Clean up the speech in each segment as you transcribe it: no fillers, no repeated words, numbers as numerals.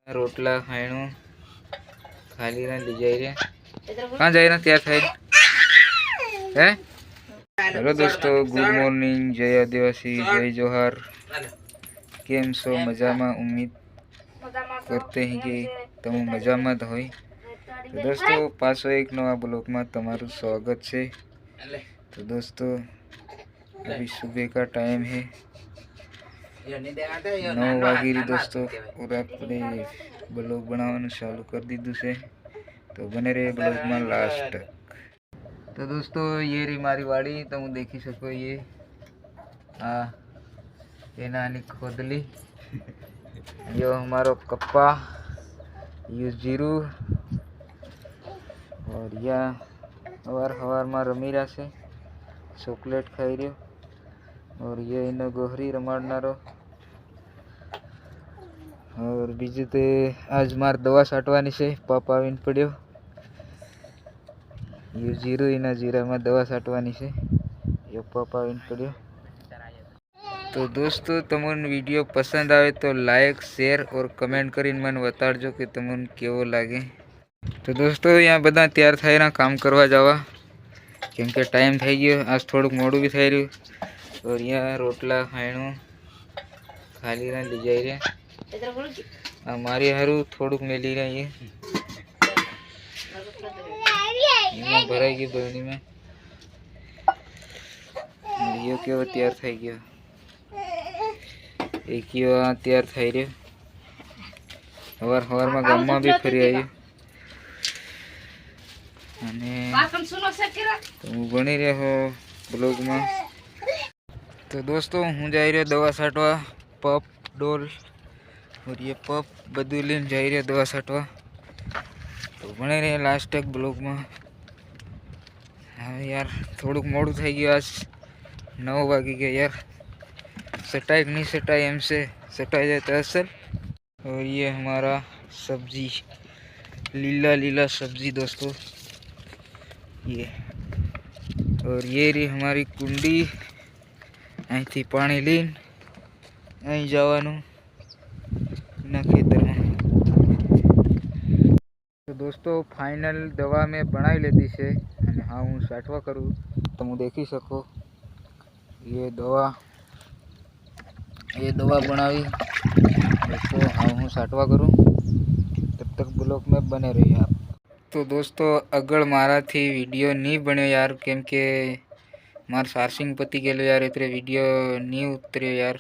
रोटला खाणु खाली ना ले जाई रे कहाँ जाई ना त्यार थाई है। हेलो दोस्तों, गुड मॉर्निंग, जय आदिवासी, जय जोहार। केम सो मजा में? उम्मीद करते हैं कि तुम मजा में होई। तो दोस्तों पासो एक नवा ब्लॉग में तमारू स्वागत है। तो दोस्तों अभी सुबह का टाइम है 9 वागी रही दोस्तों, और अपने ब्लॉग बनाना चालू कर दीधु से। तो बने रहे ब्लॉग में लास्ट तक। तो दोस्तों ये रही मारी वाड़ी, तो हूँ देखी सको ये नानी खोदली यो हमारो कप्पा यू जीरू और या हवार हवार में रमी रहा से चॉकलेट खाई रहो। और ये इन गोहरी रमाड़नारो। और बीजू तो आज मार दवा छाटवानी से पप आवीने पड्यो। ये जीरो इना जीरा में दवा छाटवानी से ये पप आवीने पड्यो। तो दोस्तों तमने वीडियो पसंद आए तो लाइक शेयर और कमेंट करीने मन बताड़जो कि तमने केवो लागे। तो दोस्तों यहाँ बधा तैयार थायरा काम करवा जावा, केम के टाइम थई गयो, आज थोड़ुंक मोडुं भी थई रह्युं। और यहाँ रोटला खाणु खाली ना ले जाई रे मारी हारू थोड़ुंक मेली रही है भराई गई बरनी में। यो केवो तैयार थई गयो, एक तैयार थई रह्यो। हवार हवार में गाम में भी फरी आव्यो तो बनी रहो ब्लॉग में। तो दोस्तों हूँ जा रहा दवा छाटवा पप डोल, और ये पप बधु लईने जा रहा दवा छाटवा। तो बने रहे लास्ट तक ब्लॉग में। हाँ यार थोड़ुंक मोडुं थई गयुं, आज 9 वागी गया यार। सटाई नहीं सटाई एम से सटाई जाए तो असल। और ये हमारा सब्जी लीला लीला सब्जी दोस्तों ये। और ये रही हमारी कुंडी, अहीं थी पानी लीन अहीं जवानुं ना खेतर में। तो दोस्तों फाइनल दवा में बनाई लेती से अने हाँ हूँ छाटवा करूँ तो हूँ देखी सको ये दवा बनावी दोस्तों। हाँ हूँ छाटवा करूँ, तब तक ब्लॉग में बने रहिए आप। तो दोस्तों अगल मारा थी वीडियो नहीं बन्यो यार, केम के मार चार्जिंग पती गयो यार, इतरे वीडियो नहीं उतर्यो यार।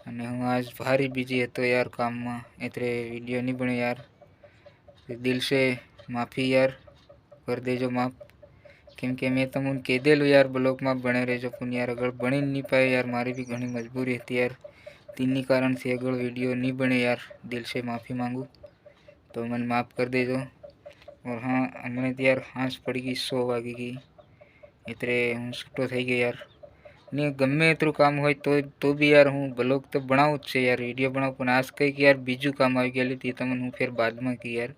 अने हूँ आज भारी बिजी है तो यार काम में इतरे वीडियो नहीं बन्यो यार। दिल से माफ़ी यार कर देजो माफ, केम के मैं तमने कह देलू यार ब्लॉग में बने रहो पण यार अगर बनी नहीं पाए यार, मारी भी घनी मजबूरी थी यार। तीन कारण से अगर वीडियो नहीं बने यार, दिल से माफ़ी मांगू तो मन माफ़ कर देजो। और हाँ हमने तो यार हाँस पड़ गई 100 वागी गई, इतरे हूँ छूटो थी गया यार। नहीं गमे एतरू काम हो तो भी यार हूँ ब्लॉग तो बनाऊँ ज यार, वीडियो बनाऊँ पण आज कई यार बीजू काम आई गयेलू थी तमने हूँ फिर बाद में की यार।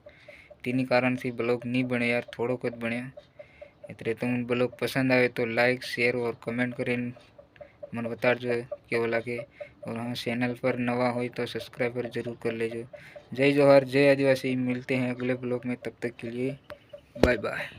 तीन कारण से ब्लॉग नहीं बने यार, थोड़ोक ज बन्या। इतरे तमने ब्लॉग पसंद आए तो लाइक शेयर और कमेंट करीने मन बताड़जो केवो लागे। और हाँ चैनल पर नवा हो तो सब्सक्राइबर जरूर कर लेजो। जय जोहार, जय आदिवासी। मिलते हैं अगले ब्लॉग में, तब तक के लिए बाय बाय।